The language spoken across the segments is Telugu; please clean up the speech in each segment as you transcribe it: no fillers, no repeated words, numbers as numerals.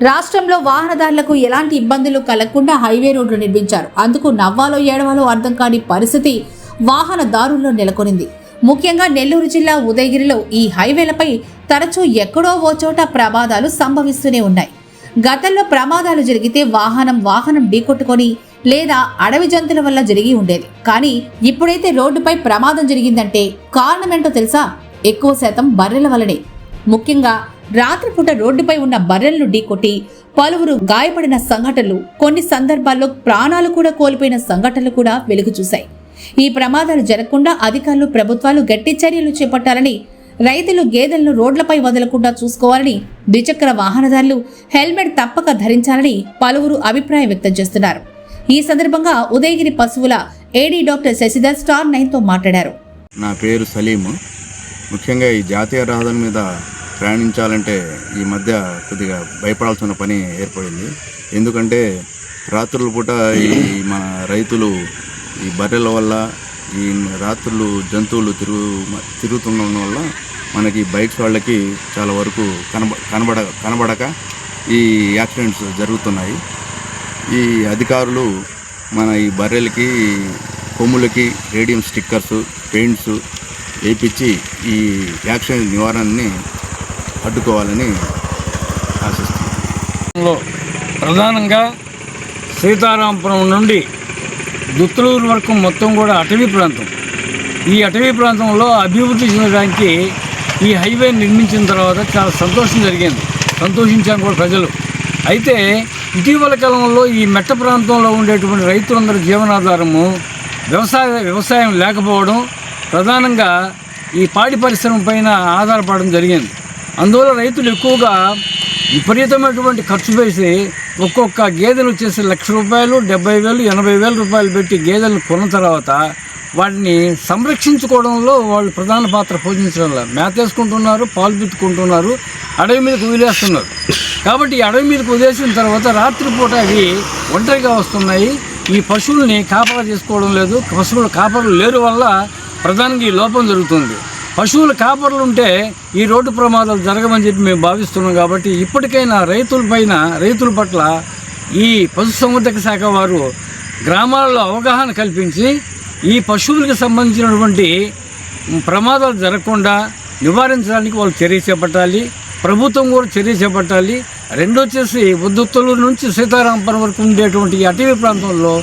రాష్ట్రంలో వాహనదారులకు ఎలాంటి ఇబ్బందులు కలగకుండా హైవే రోడ్లు నిర్మించారు. అందుకు నవ్వాలో ఏడవాలో అర్థం కాని పరిస్థితి వాహనదారుల్లో నెలకొనింది. ముఖ్యంగా నెల్లూరు జిల్లా ఉదయగిరిలో ఈ హైవేలపై తరచూ ఎక్కడో ఓ చోట ప్రమాదాలు సంభవిస్తూనే ఉన్నాయి. గతంలో ప్రమాదాలు జరిగితే వాహనం ఢీకొట్టుకొని లేదా అడవి జంతువుల వల్ల జరిగి ఉండేది. కానీ ఇప్పుడైతే రోడ్డుపై ప్రమాదం జరిగిందంటే కారణమేంటో తెలుసా? ఎక్కువ శాతం బర్రెల వల్లనే. ముఖ్యంగా రాత్రిపూట రోడ్డుపై ఉన్న బర్రెలను ఢీకొట్టి పలువురు గాయపడిన సంఘటనలు, కొన్ని సందర్భాల్లో ప్రాణాలు కూడా కోల్పోయిన సంఘటనలు కూడా వెలుగు చూశాయి. ఈ ప్రమాదాలు జరగకుండా అధికారులు, ప్రభుత్వాలు గట్టి చర్యలు చేపట్టాలని, రైతులు గేదెలను రోడ్లపై వదలకుండా చూసుకోవాలని, ద్విచక్ర వాహనదారులు హెల్మెట్ తప్పక ధరించాలని పలువురు అభిప్రాయం వ్యక్తం చేస్తున్నారు. ఈ సందర్భంగా ఉదయగిరి పశువుల ఏడీ డాక్టర్ శశిధర్ స్టార్ 9తో మాట్లాడారు. నా పేరు సలీము. ముఖ్యంగా ఈ జాతీయ రహదారి మీద ప్రయాణించాలంటే ఈ మధ్య కొద్దిగా భయపడాల్సిన పని ఏర్పడింది. ఎందుకంటే రాత్రుల పూట ఈ మన రైతులు ఈ బర్రెల వల్ల, ఈ రాత్రులు జంతువులు తిరుగుతుండడం వల్ల మనకి బైక్స్ వాళ్ళకి చాలా వరకు కనబడక ఈ యాక్సిడెంట్స్ జరుగుతున్నాయి. ఈ అధికారులు మన ఈ బర్రెలకి, కొమ్ములకి రేడియం స్టిక్కర్స్, పెయింట్స్ వేయించి ఈ యాక్సిడెంట్ నివారణని అడ్డుకోవాలని ఆశిస్తున్నాను. ప్రధానంగా సీతారాంపురం నుండి దుత్తలూరు వరకు మొత్తం కూడా అటవీ ప్రాంతం. ఈ అటవీ ప్రాంతంలో అభివృద్ధి చెందడానికి ఈ హైవే నిర్మించిన తర్వాత చాలా సంతోషించాం కూడా ప్రజలు. అయితే ఇటీవల కాలంలో ఈ మెట్ట ప్రాంతంలో ఉండేటువంటి రైతులందరి జీవనాధారము వ్యవసాయం లేకపోవడం, ప్రధానంగా ఈ పాడి పరిశ్రమ పైన ఆధారపడడం జరిగింది. అందువల్ల రైతులు ఎక్కువగా విపరీతమైనటువంటి ఖర్చు వేసి ఒక్కొక్క గేదెలు వచ్చేసి ₹1,00,000, 70,000, 80,000 రూపాయలు పెట్టి గేదెలను కొన్న తర్వాత వాటిని సంరక్షించుకోవడంలో వాళ్ళు ప్రధాన పాత్ర పోషించడం. మేతేసుకుంటున్నారు, పాలు పిత్తుకుంటున్నారు, అడవి మీదకు వదిలేస్తున్నారు. కాబట్టి ఈ అడవి మీదకు వదిలేసిన తర్వాత రాత్రిపూట అవి ఒంటరిగా వస్తున్నాయి. ఈ పశువుల్ని కాపలా చేసుకోవడం లేదు. పశువుల కాపర్లు లేరు వల్ల ప్రధానంగా ఈ లోపం జరుగుతుంది. పశువుల కాపర్లు ఉంటే ఈ రోడ్డు ప్రమాదాలు జరగమని చెప్పి మేము భావిస్తున్నాం. కాబట్టి ఇప్పటికైనా రైతుల పట్ల ఈ పశుసంవర్ధక శాఖ వారు గ్రామాలలో అవగాహన కల్పించి ఈ పశువులకు సంబంధించినటువంటి ప్రమాదాలు జరగకుండా నివారించడానికి వాళ్ళు చర్య చేపట్టాలి. ప్రభుత్వం కూడా చర్య చేపట్టాలి. రెండొచ్చేసి దుత్తలూరు నుంచి సీతారాంపురం వరకు ఉండేటువంటి అటవీ ప్రాంతంలో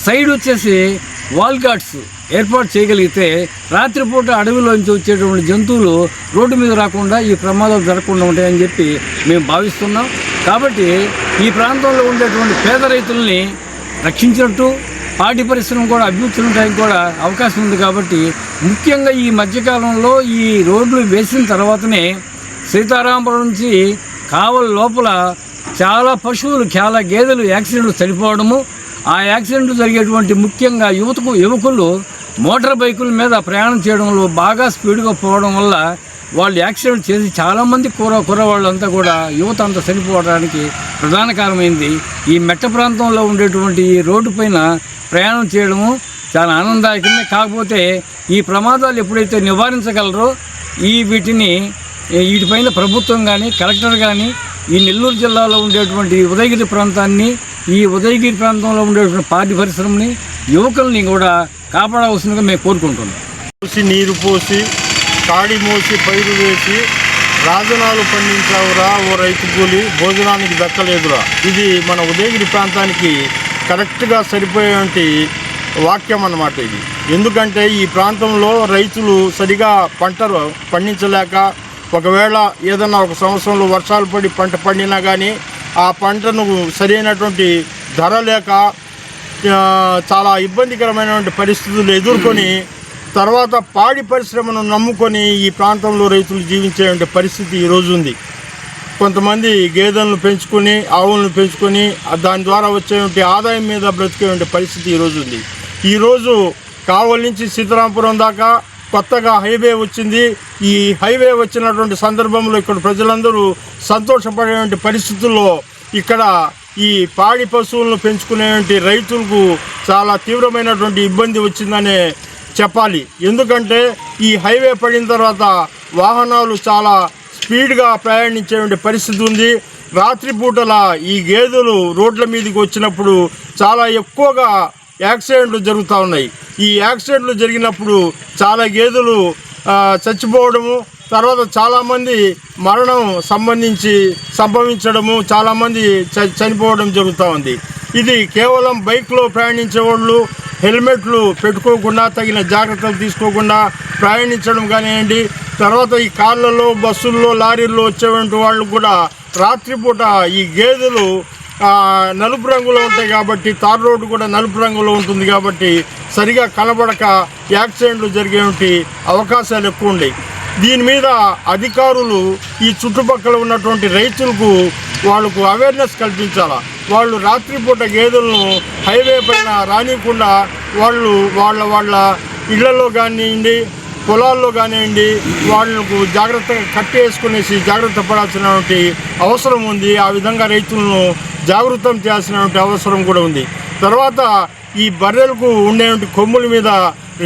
సైడ్ వచ్చేసి వాల్ గార్డ్స్ ఏర్పాటు చేయగలిగితే రాత్రిపూట అడవిలోంచి వచ్చేటువంటి జంతువులు రోడ్డు మీద రాకుండా ఈ ప్రమాదాలు జరగకుండా ఉంటాయని చెప్పి మేము భావిస్తున్నాం. కాబట్టి ఈ ప్రాంతంలో ఉండేటువంటి పేద రైతుల్ని రక్షించినట్టు పాడి పరిశ్రమ కూడా అభివృద్ధి ఉండడానికి కూడా అవకాశం ఉంది. కాబట్టి ముఖ్యంగా ఈ మధ్యకాలంలో ఈ రోడ్లు వేసిన తర్వాతనే సీతారాంపురం నుంచి కావలి లోపల చాలా పశువులు, చాలా గేదెలు యాక్సిడెంట్లు చనిపోవడము, ఆ యాక్సిడెంట్లు జరిగేటువంటి ముఖ్యంగా యువకులు మోటార్ బైకుల మీద ప్రయాణం చేయడంలో బాగా స్పీడ్గా పోవడం వల్ల వాళ్ళు యాక్సిడెంట్ చేసి చాలామంది కుర్రవాళ్ళంతా కూడా యువత అంతా చనిపోవడానికి ప్రధాన కారణమైంది. ఈ మెట్ట ప్రాంతంలో ఉండేటువంటి ఈ రోడ్డు పైన ప్రయాణం చేయడము చాలా ఆనందదాయకమే. కాకపోతే ఈ ప్రమాదాలు ఎప్పుడైతే నివారించగలరో వీటిపైన ప్రభుత్వం కానీ, కలెక్టర్ కానీ ఈ నెల్లూరు జిల్లాలో ఉండేటువంటి ఉదయగిరి ప్రాంతాన్ని, ఈ ఉదయగిరి ప్రాంతంలో ఉండేటువంటి పాడి పరిశ్రమని, యువకుల్ని కూడా కాపాడవలసిందిగా మేము కోరుకుంటున్నాం. నీరు పోసి, కాడి మోసి, పైరు వేసి రాజనాలు పండించావురా ఓ రైతు కూలి, భోజనానికి దక్కలేదురా. ఇది మన ఉదయగిరి ప్రాంతానికి కరెక్ట్గా సరిపోయేటువంటి వాక్యం అన్నమాట ఇది. ఎందుకంటే ఈ ప్రాంతంలో రైతులు సరిగా పంటలు పండించలేక, ఒకవేళ ఏదన్నా ఒక సంవత్సరంలో వర్షాలు పడి పంట పండినా కానీ ఆ పంటను సరైనటువంటి ధర లేక చాలా ఇబ్బందికరమైనటువంటి పరిస్థితులు ఎదుర్కొని తర్వాత పాడి పరిశ్రమను నమ్ముకొని ఈ ప్రాంతంలో రైతులు జీవించేటువంటి పరిస్థితి ఈరోజు ఉంది. కొంతమంది గేదెలను పెంచుకొని, ఆవులను పెంచుకొని దాని ద్వారా వచ్చేటువంటి ఆదాయం మీద బ్రతికేటువంటి పరిస్థితి ఈరోజు ఉంది. ఈరోజు కావలి నుంచి సీతారాంపురం దాకా కొత్తగా హైవే వచ్చింది. ఈ హైవే వచ్చినటువంటి సందర్భంలో ఇక్కడ ప్రజలందరూ సంతోషపడేటువంటి పరిస్థితుల్లో ఇక్కడ ఈ పాడి పశువులను పెంచుకునేటువంటి రైతులకు చాలా తీవ్రమైనటువంటి ఇబ్బంది వచ్చిందనే చెప్పాలి. ఎందుకంటే ఈ హైవే పడిన తర్వాత వాహనాలు చాలా స్పీడ్గా ప్రయాణించేటువంటి పరిస్థితి ఉంది. రాత్రిపూటల ఈ గేదెలు రోడ్ల మీదకి వచ్చినప్పుడు చాలా ఎక్కువగా యాక్సిడెంట్లు జరుగుతూ ఉన్నాయి. ఈ యాక్సిడెంట్లు జరిగినప్పుడు చాలా గేదెలు చచ్చిపోవడము, తర్వాత చాలామంది మరణం సంభవించడము, చాలామంది చనిపోవడం జరుగుతూ ఉంది. ఇది కేవలం బైక్లో ప్రయాణించే వాళ్ళు హెల్మెట్లు పెట్టుకోకుండా, తగిన జాగ్రత్తలు తీసుకోకుండా ప్రయాణించడం కానివ్వండి, తర్వాత ఈ కార్లలో, బస్సుల్లో, లారీల్లో వచ్చేటువంటి వాళ్ళు కూడా రాత్రిపూట ఈ గేదెలు నలుపు రంగులో ఉంటాయి కాబట్టి, తార్ రోడ్డు కూడా నలుపు రంగులో ఉంటుంది కాబట్టి సరిగా కనబడక యాక్సిడెంట్లు జరిగేటువంటి అవకాశాలు ఎక్కువ ఉన్నాయి. దీని మీద అధికారులు ఈ చుట్టుపక్కల ఉన్నటువంటి రైతులకు వాళ్ళకు అవేర్నెస్ కల్పించాలా. వాళ్ళు రాత్రిపూట గేదెలను హైవే పైన రానియకుండా వాళ్ళు వాళ్ళ ఇళ్లలో కానివ్వండి, పొలాల్లో కానివ్వండి, వాళ్ళకు జాగ్రత్తగా కట్టేసుకునేసి జాగ్రత్త పడాల్సినటువంటి అవసరం ఉంది. ఆ విధంగా రైతులను జాగృతం చేయాల్సినటువంటి అవసరం కూడా ఉంది. తర్వాత ఈ బర్రెలకు ఉండేటువంటి కొమ్ముల మీద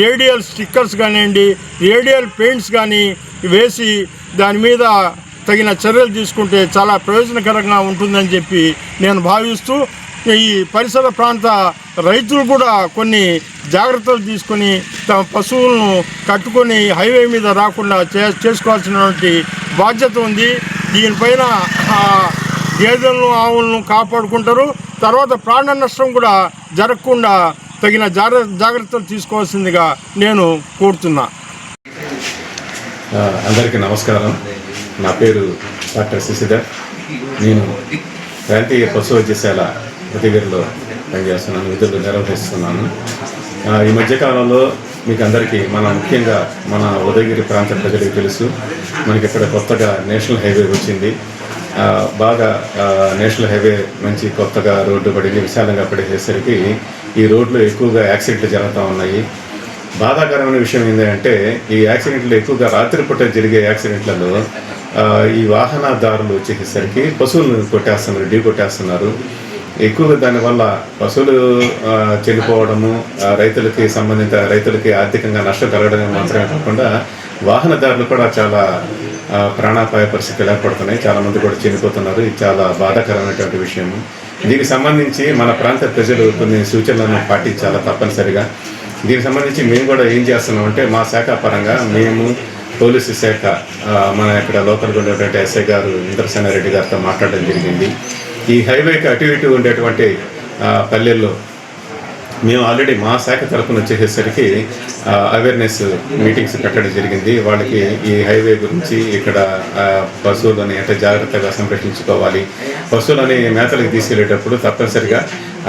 రేడియల్ స్టిక్కర్స్ కానివ్వండి, రేడియల్ పెయింట్స్ కానీ వేసి దాని మీద తగిన చర్యలు తీసుకుంటే చాలా ప్రయోజనకరంగా ఉంటుందని చెప్పి నేను భావిస్తూ, ఈ పరిసర ప్రాంత రైతులు కూడా కొన్ని జాగ్రత్తలు తీసుకొని తమ పశువులను కట్టుకొని హైవే మీద రాకుండా చేసుకోవాల్సినటువంటి బాధ్యత ఉంది. దీనిపైన గేదెలను, ఆవులను కాపాడుకుంటారు. తర్వాత ప్రాణ నష్టం కూడా జరగకుండా తగిన జాగ్రత్తలు తీసుకోవాల్సిందిగా నేను కోరుతున్నా. అందరికీ నమస్కారం. నా పేరు డాక్టర్ శశిధర్. నేను ప్రాంతీయ పశు వైద్యశాల ఉదయగిరిలో పనిచేస్తున్నాను, విధులు నిర్వహిస్తున్నాను. ఈ మధ్యకాలంలో మీకు అందరికీ ముఖ్యంగా మన ఉదయగిరి ప్రాంత ప్రజలకు తెలుసు, మనకి ఇక్కడ కొత్తగా నేషనల్ హైవే వచ్చింది. బాగా నేషనల్ హైవే మంచి కొత్తగా రోడ్డు పడింది, విశాలంగా పడేసరికి ఈ రోడ్లు ఎక్కువగా యాక్సిడెంట్లు జరుగుతూ ఉన్నాయి. బాధాకరమైన విషయం ఏంటంటే ఈ యాక్సిడెంట్లు ఎక్కువగా రాత్రిపూట జరిగే యాక్సిడెంట్లలో ఈ వాహనదారులు వచ్చేసరికి పశువులను కొట్టేస్తున్నారు. ఎక్కువగా దానివల్ల పశువులు చనిపోవడము, రైతులకి ఆర్థికంగా నష్టం కలగడం మాత్రమే కాకుండా వాహనదారులు కూడా చాలా ప్రాణాపాయ పరిస్థితులు ఏర్పడుతున్నాయి. చాలామంది కూడా చనిపోతున్నారు. ఇది చాలా బాధాకరమైనటువంటి విషయం. దీనికి సంబంధించి మన ప్రాంత ప్రజలు కొన్ని సూచనలను పాటించాలా తప్పనిసరిగా. దీనికి సంబంధించి మేము కూడా ఏం చేస్తున్నామంటే, మా శాఖ పరంగా మేము పోలీసు శాఖ మన ఇక్కడ లోకల్గా ఉండేటువంటి ఎస్ఐ గారు ఇంద్రసేనారెడ్డి గారితో మాట్లాడడం జరిగింది. ఈ హైవేకి అటు ఇటు ఉండేటువంటి పల్లెల్లో మేము ఆల్రెడీ మా శాఖ తరఫున వచ్చేసరికి అవేర్నెస్ మీటింగ్స్ పెట్టడం జరిగింది. వాళ్ళకి ఈ హైవే గురించి, ఇక్కడ పశువులని ఎంత జాగ్రత్తగా సంరక్షించుకోవాలి, పశువులని మేతలకు తీసుకెళ్లేటప్పుడు తప్పనిసరిగా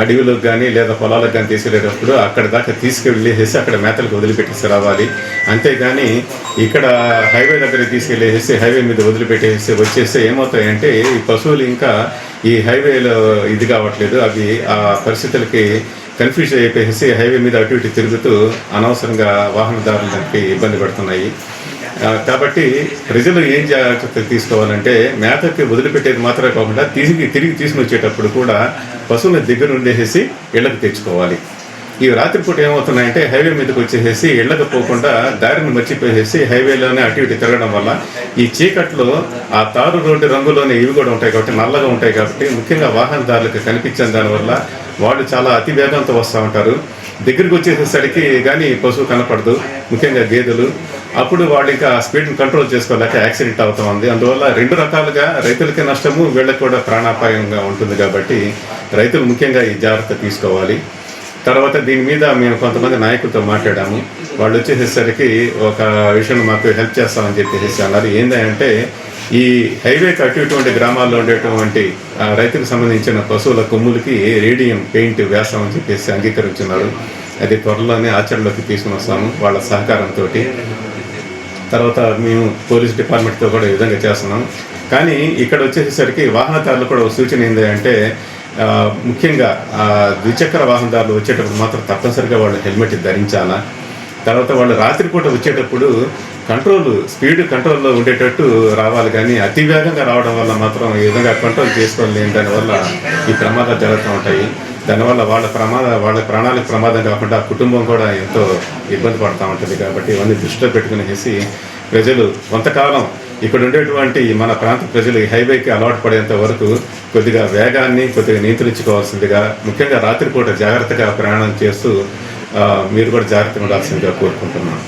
అడవిలోకి కానీ లేదా పొలాలకు కానీ తీసుకెళ్లేటప్పుడు అక్కడ దాకా తీసుకెళ్ళేసి అక్కడ మేతలకు వదిలిపెట్టేసి రావాలి. అంతేగాని ఇక్కడ హైవే దగ్గరికి తీసుకెళ్ళేసి హైవే మీద వదిలిపెట్టేసి వచ్చేస్తే ఏమవుతాయంటే ఈ పశువులు ఇంకా ఈ హైవేలో ఇది కావట్లేదు, అవి ఆ పరిస్థితులకి కన్ఫ్యూజ్ అయిపోయేసి హైవే మీద అటు ఇటు తిరుగుతూ అనవసరంగా వాహనదారులకి ఇబ్బంది పడుతున్నాయి. కాబట్టి ప్రజలు ఏం జాగ్రత్తలు తీసుకోవాలంటే, మేతకి వదిలిపెట్టేది మాత్రమే కాకుండా తిరిగి తీసుకుని వచ్చేటప్పుడు కూడా పశువుల దగ్గర ఉండేసి ఇళ్లకు తెచ్చుకోవాలి. ఈ రాత్రిపూట ఏమవుతున్నాయంటే హైవే మీదకి వచ్చేసి ఇళ్లకు పోకుండా దారిని మర్చిపోయేసి హైవేలోనే అటు ఇటు తిరగడం వల్ల ఈ చీకట్లో ఆ తారు రోడ్డు రంగులోనే ఇవి కూడా ఉంటాయి కాబట్టి, నల్లగా ఉంటాయి కాబట్టి ముఖ్యంగా వాహనదారులకు కనిపించని దానివల్ల వాళ్ళు చాలా అతి వేగంతో వస్తూ ఉంటారు. దగ్గరికి వచ్చేసరికి కానీ పశువు కనపడదు, ముఖ్యంగా గేదెలు. అప్పుడు వాళ్ళు ఇంకా స్పీడ్ని కంట్రోల్ చేసుకోలేక యాక్సిడెంట్ అవుతూ ఉంది. అందువల్ల రెండు రకాలుగా రైతులకి నష్టము, వీళ్ళకి కూడా ప్రాణాపాయంగా ఉంటుంది. కాబట్టి రైతులు ముఖ్యంగా ఈ జాగ్రత్త తీసుకోవాలి. తర్వాత దీని మీద మేము కొంతమంది నాయకులతో మాట్లాడాము. వాళ్ళు వచ్చేసరికి ఒక విషయం మాకు హెల్ప్ చేస్తామని చెప్పేసి అన్నారు. ఏంటంటే ఈ హైవేకి అటు ఇటువంటి గ్రామాల్లో ఉండేటువంటి రైతులకు సంబంధించిన పశువుల కొమ్ములకి రేడియం పెయింట్ వేస్తామని చెప్పేసి అంగీకరించున్నారు. అది త్వరలోనే ఆచరణలోకి తీసుకుని వస్తాము వాళ్ళ సహకారంతో. తర్వాత మేము పోలీస్ డిపార్ట్మెంట్తో కూడా ఈ విధంగా చేస్తున్నాం. కానీ ఇక్కడ వచ్చేసరికి వాహనదారులు కూడా ఒక సూచన ఏంటంటే, ముఖ్యంగా ద్విచక్ర వాహనదారులు వచ్చేటప్పుడు మాత్రం తప్పనిసరిగా వాళ్ళు హెల్మెట్ ధరించాలా. తర్వాత వాళ్ళు రాత్రిపూట వచ్చేటప్పుడు స్పీడ్ కంట్రోల్లో ఉండేటట్టు రావాలి. కానీ అతి వేగంగా రావడం వల్ల మాత్రం ఈ విధంగా కంట్రోల్ చేసుకోలేని దానివల్ల ఈ ప్రమాదాలు జరుగుతూ ఉంటాయి. దానివల్ల వాళ్ళ ప్రాణాలకు ప్రమాదం కాకుండా కుటుంబం కూడా ఎంతో ఇబ్బంది పడుతూ ఉంటుంది. కాబట్టి ఇవన్నీ దృష్టిలో పెట్టుకునేసి ప్రజలు కొంతకాలం ఇక్కడ ఉండేటువంటి మన ప్రాంత ప్రజలు ఈ హైవేకి అలవాటు పడేంత వరకు కొద్దిగా వేగాన్ని కొద్దిగా నియంత్రించుకోవాల్సిందిగా, ముఖ్యంగా రాత్రిపూట జాగ్రత్తగా ప్రయాణం చేస్తూ మీరు కూడా జాగ్రత్తగా ఉండాల్సిందిగా కోరుకుంటున్నాను.